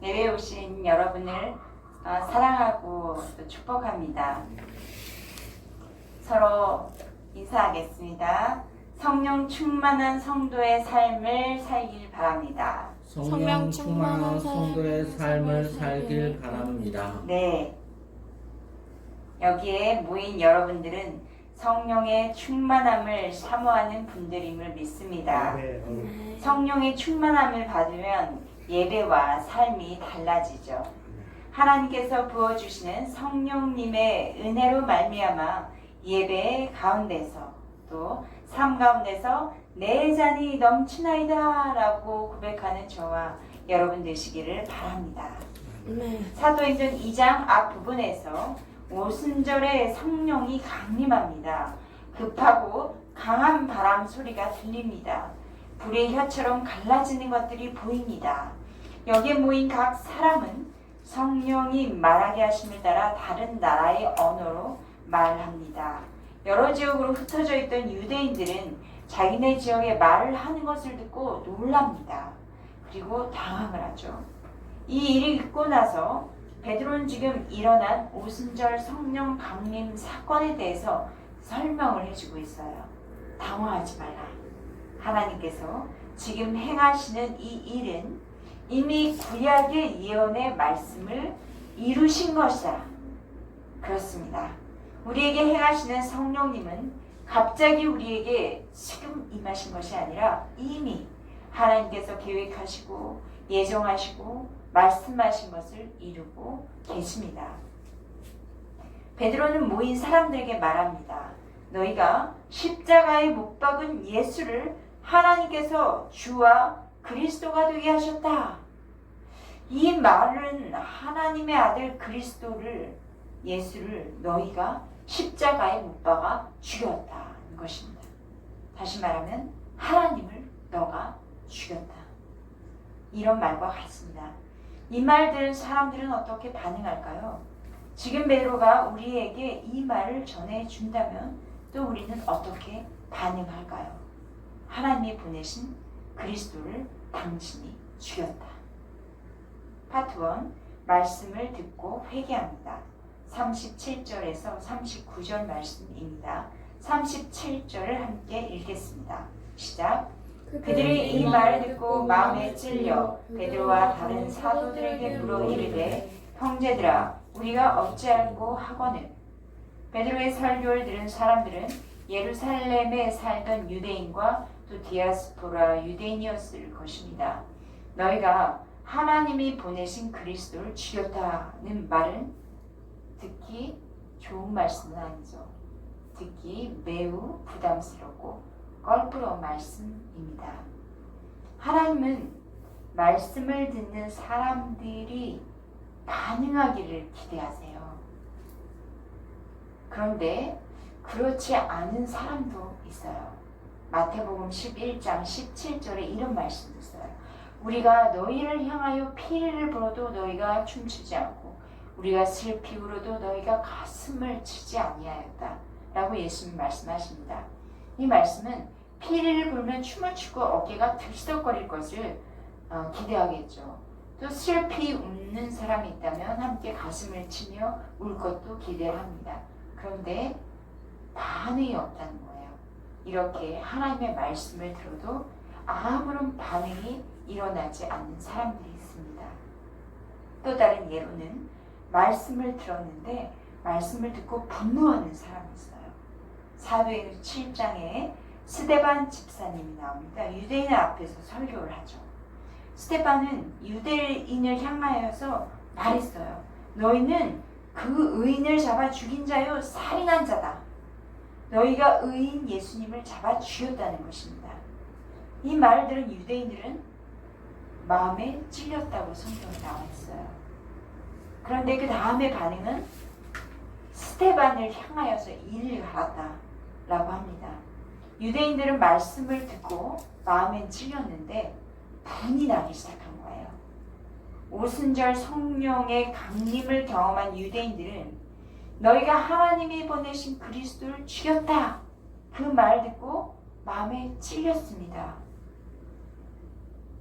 예배에 오신 여러분을 사랑하고 또 축복합니다. 서로 인사하겠습니다. 성령 충만한 성도의 삶을 살길 바랍니다. 성령 충만한 성도의 삶을 살길 바랍니다. 네. 여기에 모인 여러분들은 성령의 충만함을 사모하는 분들임을 믿습니다. 성령의 충만함을 받으면 예배와 삶이 달라지죠. 하나님께서 부어주시는 성령님의 은혜로 말미암아 예배 가운데서 또 삶 가운데서 내 잔이 넘치나이다 라고 고백하는 저와 여러분 되시기를 바랍니다. 사도행전 2장 앞부분에서 오순절에 성령이 강림합니다. 급하고 강한 바람 소리가 들립니다. 불의 혀처럼 갈라지는 것들이 보입니다. 여기에 모인 각 사람은 성령이 말하게 하심을 따라 다른 나라의 언어로 말합니다. 여러 지역으로 흩어져 있던 유대인들은 자기네 지역의 말을 하는 것을 듣고 놀랍니다. 그리고 당황을 하죠. 이 일이 있고 나서 베드로는 지금 일어난 오순절 성령 강림 사건에 대해서 설명을 해주고 있어요. 당황하지 말라. 하나님께서 지금 행하시는 이 일은 이미 구약의 예언의 말씀을 이루신 것이다. 그렇습니다. 우리에게 행하시는 성령님은 갑자기 우리에게 지금 임하신 것이 아니라 이미 하나님께서 계획하시고 예정하시고 말씀하신 것을 이루고 계십니다. 베드로는 모인 사람들에게 말합니다. 너희가 십자가에 못 박은 예수를 하나님께서 주와 그리스도가 되게 하셨다. 이 말은 하나님의 아들 그리스도를 예수를 너희가 십자가에 못 박아 죽였다는 것입니다. 다시 말하면 하나님을 너가 죽였다. 이런 말과 같습니다. 이 말 들은 사람들은 어떻게 반응할까요? 지금 베드로가 우리에게 이 말을 전해준다면 또 우리는 어떻게 반응할까요? 하나님이 보내신 그리스도를 당신이 죽였다. 파트 1 말씀을 듣고 회개합니다. 37절에서 39절 말씀입니다. 37절을 함께 읽겠습니다. 시작. 그들이 이 말을 듣고 마음에 찔려 베드로와 다른 사도들에게 물어 이르되 형제들아 우리가 어찌할꼬 하거늘. 베드로의 설교를 들은 사람들은 예루살렘에 살던 유대인과 또 디아스포라 유대인이었을 것입니다. 너희가 하나님이 보내신 그리스도를 죽였다는 말은 듣기 좋은 말씀은 아니죠. 듣기 매우 부담스럽고 껄끄러운 말씀입니다. 하나님은 말씀을 듣는 사람들이 반응하기를 기대하세요. 그런데 그렇지 않은 사람도 있어요. 마태복음 11장 17절에 이런 말씀도 있어요. 우리가 너희를 향하여 피를 불어도 너희가 춤추지 않고 우리가 슬피 울어도 너희가 가슴을 치지 아니하였다 라고 예수님 말씀하십니다. 이 말씀은 피를 불면 춤을 추고 어깨가 들썩거릴 것을 기대하겠죠. 또 슬피 웃는 사람이 있다면 함께 가슴을 치며 울 것도 기대를 합니다. 그런데 반응이 없다는 거예요. 이렇게 하나님의 말씀을 들어도 아무런 반응이 일어나지 않는 사람들이 있습니다. 또 다른 예로는 말씀을 들었는데 말씀을 듣고 분노하는 사람이 있어요. 사도행전 7장에 스데반 집사님이 나옵니다. 유대인 앞에서 설교를 하죠. 스데반은 유대인을 향하여서 말했어요. 너희는 그 의인을 잡아 죽인 자요 살인한 자다. 너희가 의인 예수님을 잡아 죽였다는 것입니다. 이 말을 들은 유대인들은 마음에 찔렸다고 성경에 나와 있어요. 그런데 그 다음의 반응은 스데반을 향하여서 이를 갈았다 라고 합니다. 유대인들은 말씀을 듣고 마음엔 찔렸는데 분이 나기 시작한 거예요. 오순절 성령의 강림을 경험한 유대인들은 너희가 하나님이 보내신 그리스도를 죽였다. 그 말 듣고 마음에 찔렸습니다.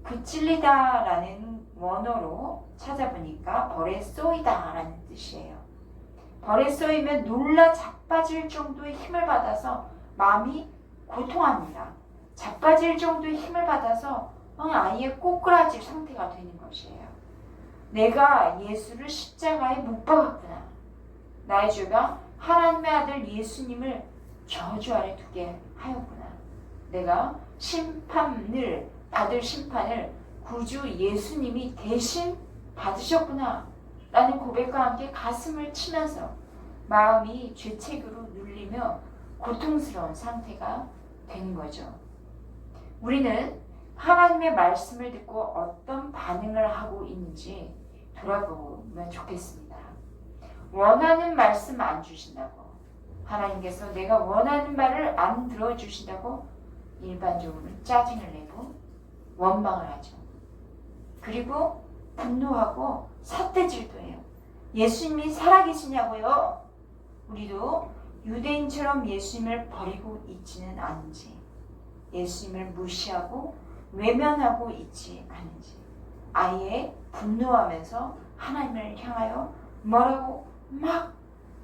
그 찔리다라는 원어로 찾아보니까 벌에 쏘이다 라는 뜻이에요. 벌에 쏘이면 놀라 자빠질 정도의 힘을 받아서 마음이 고통합니다. 자빠질 정도의 힘을 받아서 아예 꼬꾸라질 상태가 되는 것이에요. 내가 예수를 십자가에 못 박았구나. 나의 죄가 하나님의 아들 예수님을 저주 아래 두게 하였구나. 내가 받을 심판을 구주 예수님이 대신 받으셨구나 라는 고백과 함께 가슴을 치면서 마음이 죄책으로 눌리며 고통스러운 상태가 되는 거죠. 우리는 하나님의 말씀을 듣고 어떤 반응을 하고 있는지 돌아보면 좋겠습니다. 원하는 말씀 안 주신다고, 하나님께서 내가 원하는 말을 안 들어주신다고 일반적으로 짜증을 내고 원망을 하죠. 그리고 분노하고 삿대질도 해요. 예수님이 살아계시냐고요? 우리도 유대인처럼 예수님을 버리고 있지는 않은지, 예수님을 무시하고 외면하고 있지 않은지, 아예 분노하면서 하나님을 향하여 뭐라고 막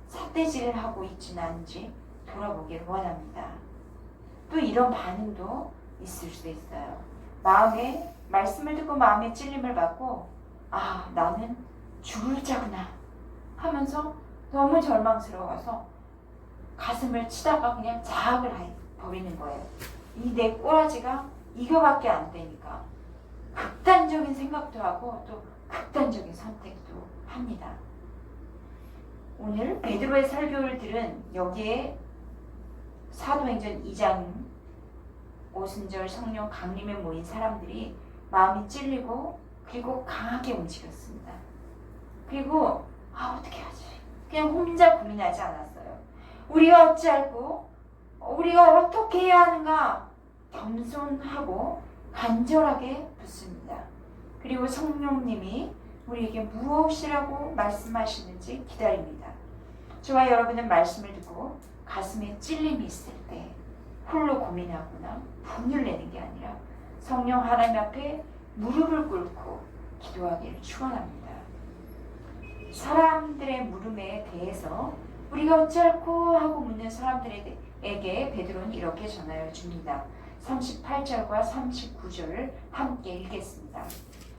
삿대질을 하고 있지는 않은지 돌아보기를 원합니다. 또 이런 반응도 있을 수 있어요. 말씀을 듣고 마음에 찔림을 받고 나는 죽을 자구나 하면서 너무 절망스러워서 가슴을 치다가 그냥 자학을 버리는 거예요. 이 내 꼬라지가 이거밖에 안 되니까 극단적인 생각도 하고 또 극단적인 선택도 합니다. 오늘 베드로의 설교를 들은 여기에 사도행전 2장 오순절 성령 강림에 모인 사람들이 마음이 찔리고 그리고 강하게 움직였습니다. 그리고 어떻게 하지? 그냥 혼자 고민하지 않았어요. 우리가 어찌할꼬? 우리가 어떻게 해야 하는가? 겸손하고 간절하게 묻습니다. 그리고 성령님이 우리에게 무엇이라고 말씀하시는지 기다립니다. 저와 여러분은 말씀을 듣고 가슴에 찔림이 있을 때 홀로 고민하거나 분을 내는 게 아니라 성령 하나님 앞에 무릎을 꿇고 기도하기를 축원합니다. 사람들의 물음에 대해서 우리가 어찌할꼬 하고 묻는 사람들에게 베드로는 이렇게 전하여 줍니다. 38절과 39절을 함께 읽겠습니다.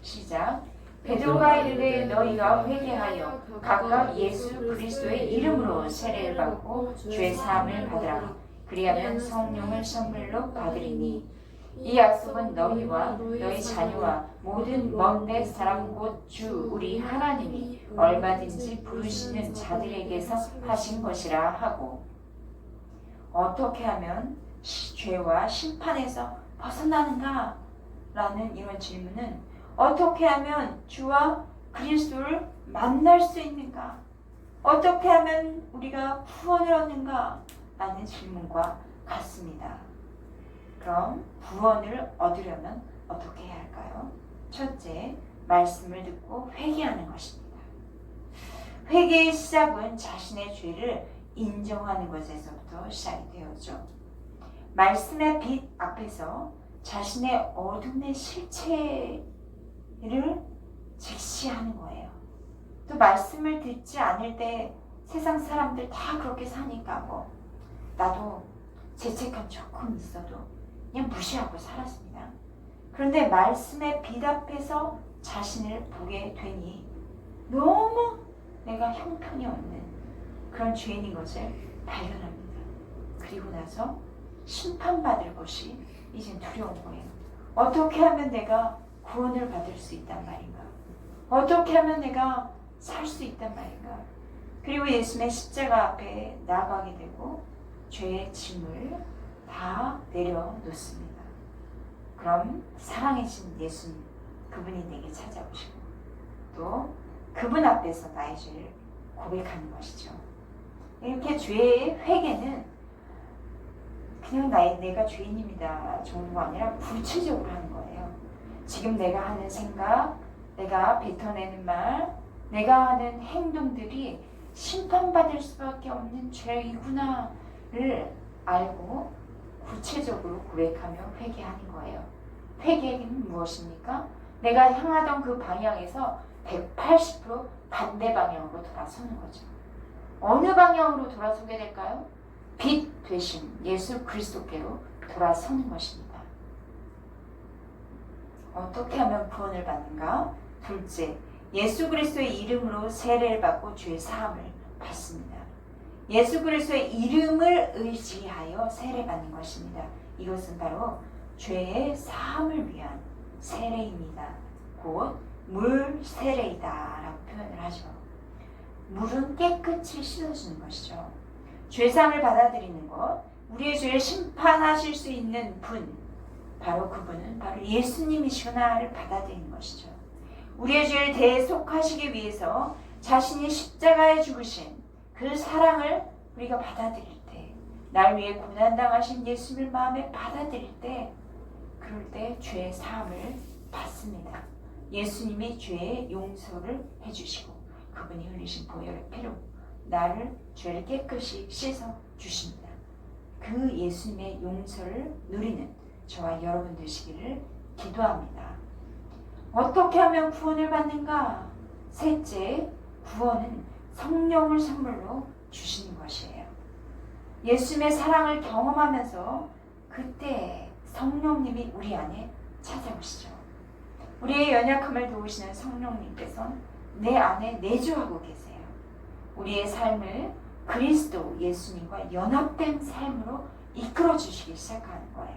시작. 베드로가 이르되 너희가 회개하여 각각 예수 그리스도의 이름으로 세례를 받고 죄 사함을 받으라. 그리하면 성령을 선물로 받으리니 이 약속은 너희와 너희 자녀와 모든 먼 데 사람 곧 주 우리 하나님이 얼마든지 부르시는 자들에게서 하신 것이라 하고, 어떻게 하면 죄와 심판에서 벗어나는가? 라는 이런 질문은 어떻게 하면 주와 그리스도를 만날 수 있는가? 어떻게 하면 우리가 구원을 얻는가? 라는 질문과 같습니다. 그럼 구원을 얻으려면 어떻게 해야 할까요? 첫째, 말씀을 듣고 회개하는 것입니다. 회개의 시작은 자신의 죄를 인정하는 것에서부터 시작이 되었죠. 말씀의 빛 앞에서 자신의 어둠의 실체를 직시하는 거예요. 또 말씀을 듣지 않을 때 세상 사람들 다 그렇게 사니까 나도 죄책감 조금 있어도 그냥 무시하고 살았습니다. 그런데 말씀의 빛 앞에서 자신을 보게 되니 너무 내가 형편이 없는 그런 죄인인 것을 발견합니다. 그리고 나서 심판받을 것이 이젠 두려운 거예요. 어떻게 하면 내가 구원을 받을 수 있단 말인가? 어떻게 하면 내가 살 수 있단 말인가? 그리고 예수님의 십자가 앞에 나아가게 되고 죄의 짐을 다 내려놓습니다. 그럼 사랑해진 예수님, 그분이 내게 찾아오시고 또 그분 앞에서 나의 죄를 고백하는 것이죠. 이렇게 죄의 회개는 그냥 내가 죄인입니다 정도가 아니라 구체적으로 하는 거예요. 지금 내가 하는 생각, 내가 뱉어내는 말, 내가 하는 행동들이 심판받을 수밖에 없는 죄이구나를 알고 구체적으로 고백하며 회개하는 거예요. 회개는 무엇입니까? 내가 향하던 그 방향에서 180% 반대 방향으로 돌아서는 거죠. 어느 방향으로 돌아서게 될까요? 빛 되신 예수 그리스도께로 돌아서는 것입니다. 어떻게 하면 구원을 받는가? 둘째, 예수 그리스도의 이름으로 세례를 받고 죄 사함을 받습니다. 예수 그리스도의 이름을 의지하여 세례받는 것입니다. 이것은 바로 죄의 사함을 위한 세례입니다. 곧 물 세례이다 라고 표현을 하죠. 물은 깨끗이 씻어주는 것이죠. 죄사함을 받아들이는 것, 우리의 죄를 심판하실 수 있는 분, 바로 그분은 바로 예수님이시구나를 받아들이는 것이죠. 우리의 죄를 대속하시기 위해서 자신이 십자가에 죽으신 그 사랑을 우리가 받아들일 때, 날 위해 고난당하신 예수님을 마음에 받아들일 때, 그럴 때 죄의 사함을 받습니다. 예수님이 죄의 용서를 해주시고 그분이 흘리신 보혈의 피로 나를 죄를 깨끗이 씻어 주십니다. 그 예수님의 용서를 누리는 저와 여러분 되시기를 기도합니다. 어떻게 하면 구원을 받는가? 셋째, 구원은 성령을 선물로 주시는 것이에요. 예수님의 사랑을 경험하면서 그때 성령님이 우리 안에 찾아오시죠. 우리의 연약함을 도우시는 성령님께서는 내 안에 내주하고 계세요. 우리의 삶을 그리스도 예수님과 연합된 삶으로 이끌어 주시기 시작하는 거예요.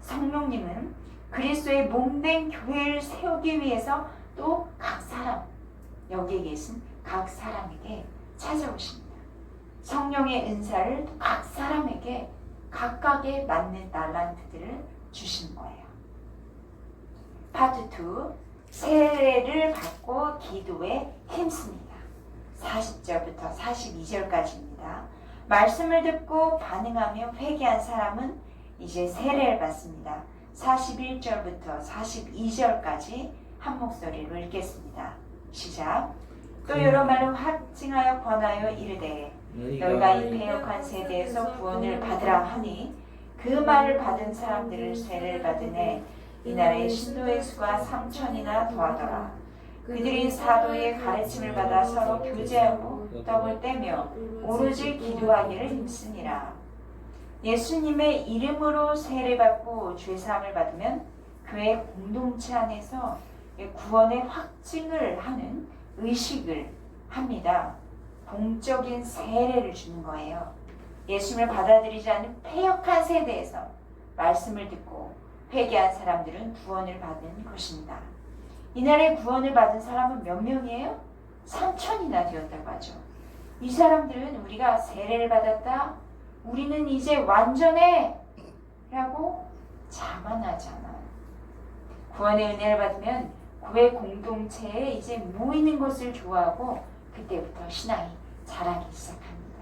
성령님은 그리스도의 몸된 교회를 세우기 위해서 또 각 사람, 여기에 계신 각 사람에게 찾아오십니다. 성령의 은사를 또 각 사람에게 각각에 맞는 달란트들을 주시는 거예요. 파트 2, 세례를 받고 기도에 힘씁니다. 40절부터 42절까지입니다. 말씀을 듣고 반응하며 회개한 사람은 이제 세례를 받습니다. 41절부터 42절까지 한 목소리로 읽겠습니다. 시작. 또 여러 말로 확증하여 권하여 이르되 너희가 이 패역한 세대에서 구원을 받으라 하니 그 말을 받은 사람들을 세례를 받으네 이날에 신도의 수가 3,000이나 더하더라. 그들이 사도의 가르침을 받아 서로 교제하고 떡을 떼며 오로지 기도하기를 힘쓰니라. 예수님의 이름으로 세례받고 죄사함을 받으면 교회 공동체 안에서 구원의 확증을 하는 의식을 합니다. 공적인 세례를 주는 거예요. 예수님을 받아들이지 않는 패역한 세대에서 말씀을 듣고 회개한 사람들은 구원을 받은 것입니다. 이날에 구원을 받은 사람은 몇 명이에요? 3,000이나 되었다고 하죠. 이 사람들은 우리가 세례를 받았다, 우리는 이제 완전해 라고 자만하지 않아요. 구원의 은혜를 받으면 교회 공동체에 이제 모이는 것을 좋아하고 그때부터 신앙이 자라기 시작합니다.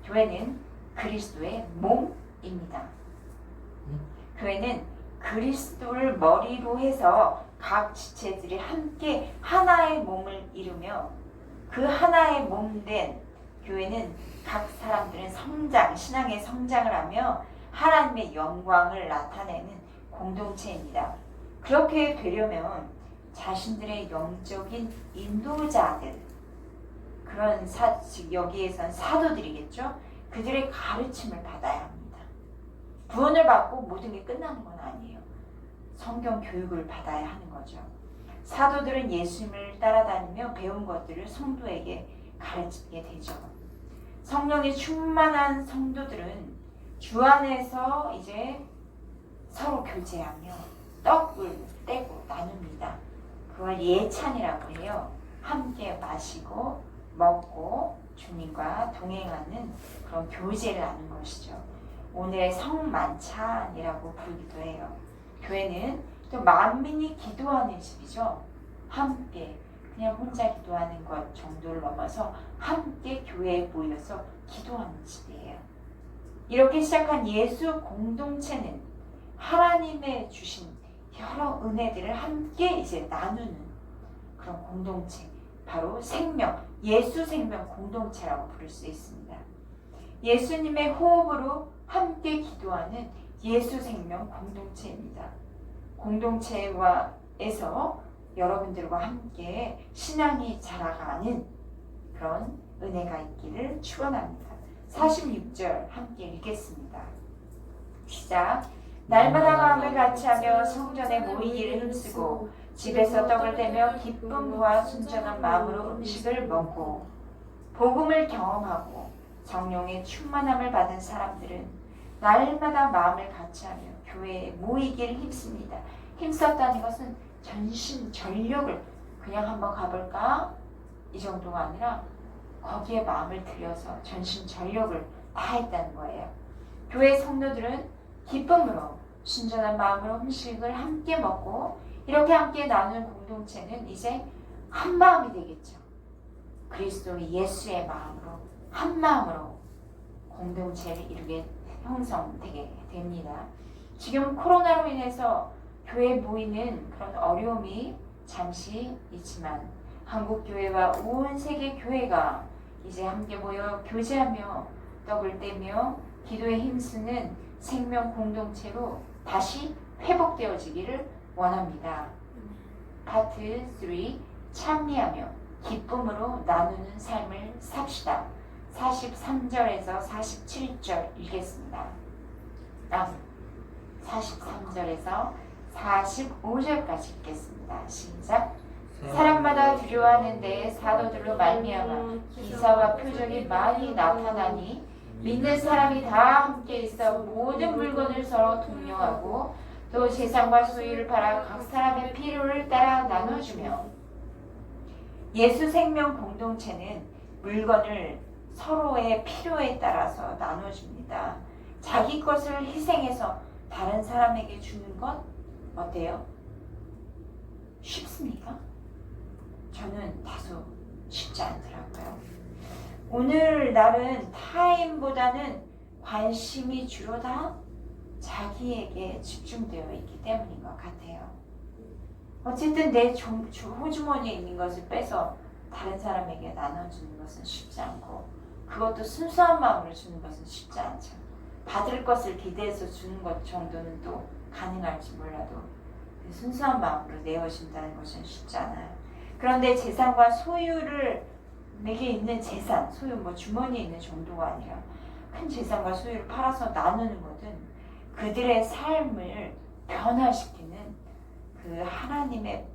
교회는 그리스도의 몸입니다. 교회는 그리스도를 머리로 해서 각 지체들이 함께 하나의 몸을 이루며 그 하나의 몸된 교회는 각 사람들은 신앙의 성장을 하며 하나님의 영광을 나타내는 공동체입니다. 그렇게 되려면 자신들의 영적인 인도자들, 여기에선 사도들이겠죠. 그들의 가르침을 받아야 합니다. 구원을 받고 모든 게 끝나는 건 아니에요. 성경 교육을 받아야 하는 거죠. 사도들은 예수님을 따라다니며 배운 것들을 성도에게 가르치게 되죠. 성령이 충만한 성도들은 주 안에서 이제 서로 교제하며 떡을 떼고 나눕니다. 그걸 예찬이라고 해요. 함께 마시고 먹고 주님과 동행하는 그런 교제를 하는 것이죠. 오늘의 성만찬이라고 부르기도 해요. 교회는 또 만민이 기도하는 집이죠. 함께 그냥 혼자 기도하는 것 정도를 넘어서 함께 교회에 모여서 기도하는 집이에요. 이렇게 시작한 예수 공동체는 하나님의 주신 여러 은혜들을 함께 이제 나누는 그런 공동체, 바로 예수 생명 공동체라고 부를 수 있습니다. 예수님의 호흡으로 함께 기도하는 예수 생명 공동체입니다. 공동체에서 여러분들과 함께 신앙이 자라가는 그런 은혜가 있기를 축원합니다. 46절 함께 읽겠습니다. 시작. 날마다 마음을 같이하며 성전에 모이기를 힘쓰고 집에서 떡을 떼며 기쁨과 순전한 마음으로 음식을 먹고 복음을 경험하고 성령의 충만함을 받은 사람들은 날마다 마음을 같이하며 교회에 모이기를 힘씁니다. 힘썼다는 것은 전심전력을 그냥 한번 가볼까? 이 정도가 아니라 거기에 마음을 들여서 전심전력을 다했다는 거예요. 교회 성도들은 기쁨으로 순전한 마음으로 음식을 함께 먹고 이렇게 함께 나누는 공동체는 이제 한 마음이 되겠죠. 그리스도 예수의 마음으로 한 마음으로 공동체를 이루게 형성되게 됩니다. 지금 코로나로 인해서 교회에 모이는 그런 어려움이 잠시 있지만 한국 교회와 온 세계 교회가 이제 함께 모여 교제하며 떡을 떼며 기도에 힘쓰는 생명 공동체로 다시 회복되어지기를 원합니다. 파트 3 찬미하며 기쁨으로 나누는 삶을 삽시다. 43절에서 47절 읽겠습니다. 43절에서 45절까지 읽겠습니다. 시작. 사람마다 두려워하는데 사도들로 말미암아 기사와 표적이 많이 나타나니 믿는 사람이 다 함께 있어 모든 물건을 서로 동용하고 또 재산과 소유를 팔아 각 사람의 필요를 따라 나눠주며 예수 생명 공동체는 물건을 서로의 필요에 따라서 나눠줍니다. 자기 것을 희생해서 다른 사람에게 주는 것 어때요? 쉽습니까? 저는 다소 쉽지 않더라고요. 오늘날은 타인보다는 관심이 주로 다 자기에게 집중되어 있기 때문인 것 같아요. 어쨌든 내 호주머니에 있는 것을 빼서 다른 사람에게 나눠주는 것은 쉽지 않고 그것도 순수한 마음으로 주는 것은 쉽지 않죠. 받을 것을 기대해서 주는 것 정도는 또 가능할지 몰라도 순수한 마음으로 내어준다는 것은 쉽지 않아요. 그런데 재산과 소유를 내게 있는 재산, 소유 주머니에 있는 정도가 아니라 큰 재산과 소유를 팔아서 나누는 것은 그들의 삶을 변화시키는 그 하나님의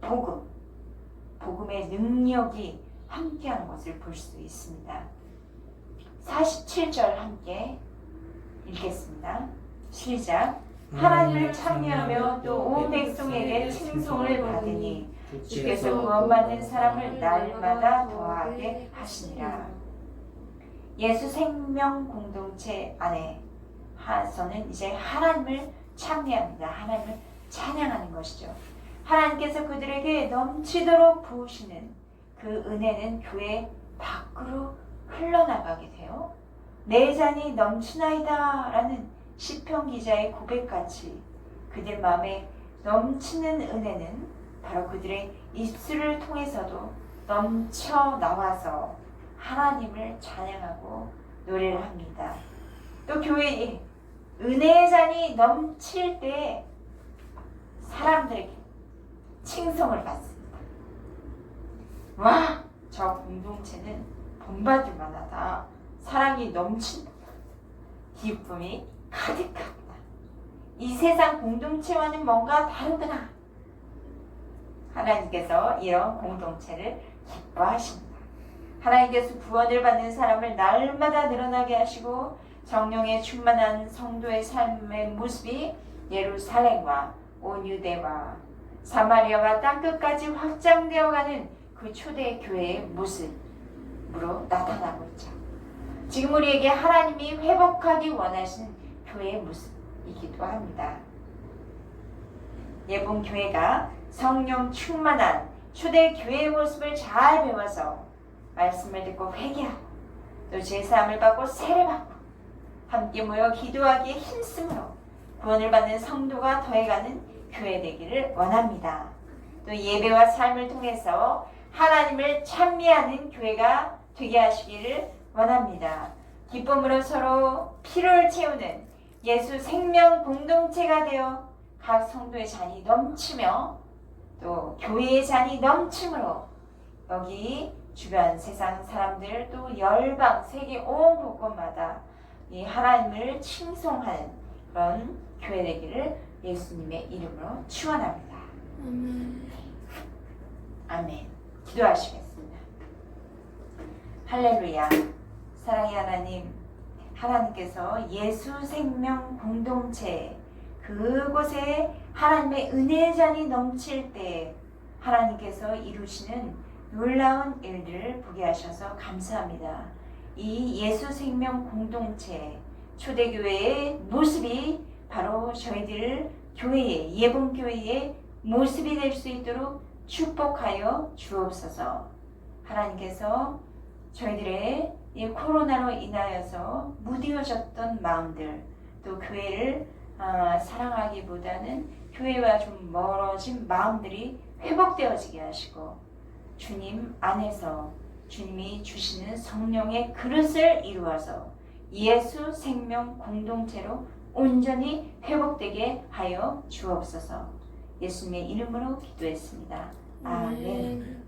복음의 능력이 함께하는 것을 볼 수 있습니다. 47절 함께 읽겠습니다. 시작. 하나님을 찬미하며 또 온 백성에게 칭송을 받으니 주께서 구원받는 사람을 날마다 더하게 하시니라. 예수 생명 공동체 안에서는 이제 하나님을 찬미합니다. 하나님을 찬양하는 것이죠. 하나님께서 그들에게 넘치도록 부으시는 그 은혜는 교회 밖으로 흘러나가게 돼요. 내 잔이 넘치나이다 라는 시편 기자의 고백같이 그들 마음에 넘치는 은혜는 바로 그들의 입술을 통해서도 넘쳐 나와서 하나님을 찬양하고 노래를 합니다. 또 교회에 은혜의 잔이 넘칠 때 사람들에게 칭송을 받습니다. 와, 저 공동체는 본받을 만하다. 사랑이 넘친다. 기쁨이 가득합니다. 이 세상 공동체와는 뭔가 다르구나. 하나님께서 이런 공동체를 기뻐하십니다. 하나님께서 구원을 받는 사람을 날마다 늘어나게 하시고 성령의 충만한 성도의 삶의 모습이 예루살렘과 온 유대와 사마리아와 땅끝까지 확장되어가는 그 초대 교회의 모습으로 나타나고 있죠. 지금 우리에게 하나님이 회복하기 원하시는 교회의 모습이기도 합니다. 예쁜 교회가 성령 충만한 초대 교회의 모습을 잘 배워서 말씀을 듣고 회개하고 또 제사함을 받고 세례받고 함께 모여 기도하기에 힘쓰므로 구원을 받는 성도가 더해가는 교회 되기를 원합니다. 또 예배와 삶을 통해서 하나님을 찬미하는 교회가 되게 하시기를 원합니다. 기쁨으로 서로 피로를 채우는 예수 생명 공동체가 되어 각 성도의 잔이 넘치며 또 교회의 잔이 넘침으로 여기 주변 세상 사람들 또 열방 세계 온 곳곳마다 이 하나님을 칭송하는 그런 교회 되기를 예수님의 이름으로 축원합니다. 아멘. 기도하시겠습니다. 할렐루야. 사랑의 하나님, 하나님께서 예수 생명 공동체 그곳에 하나님의 은혜의 잔이 넘칠 때 하나님께서 이루시는 놀라운 일들을 보게 하셔서 감사합니다. 이 예수 생명 공동체 초대교회의 모습이 바로 저희들 교회의 예봉교회의 모습이 될 수 있도록 축복하여 주옵소서. 하나님께서 저희들의 이 코로나로 인하여서 무디어졌던 마음들 또 교회를 사랑하기보다는 교회와 좀 멀어진 마음들이 회복되어지게 하시고 주님 안에서 주님이 주시는 성령의 그릇을 이루어서 예수 생명 공동체로 온전히 회복되게 하여 주옵소서. 예수님의 이름으로 기도했습니다. 아멘.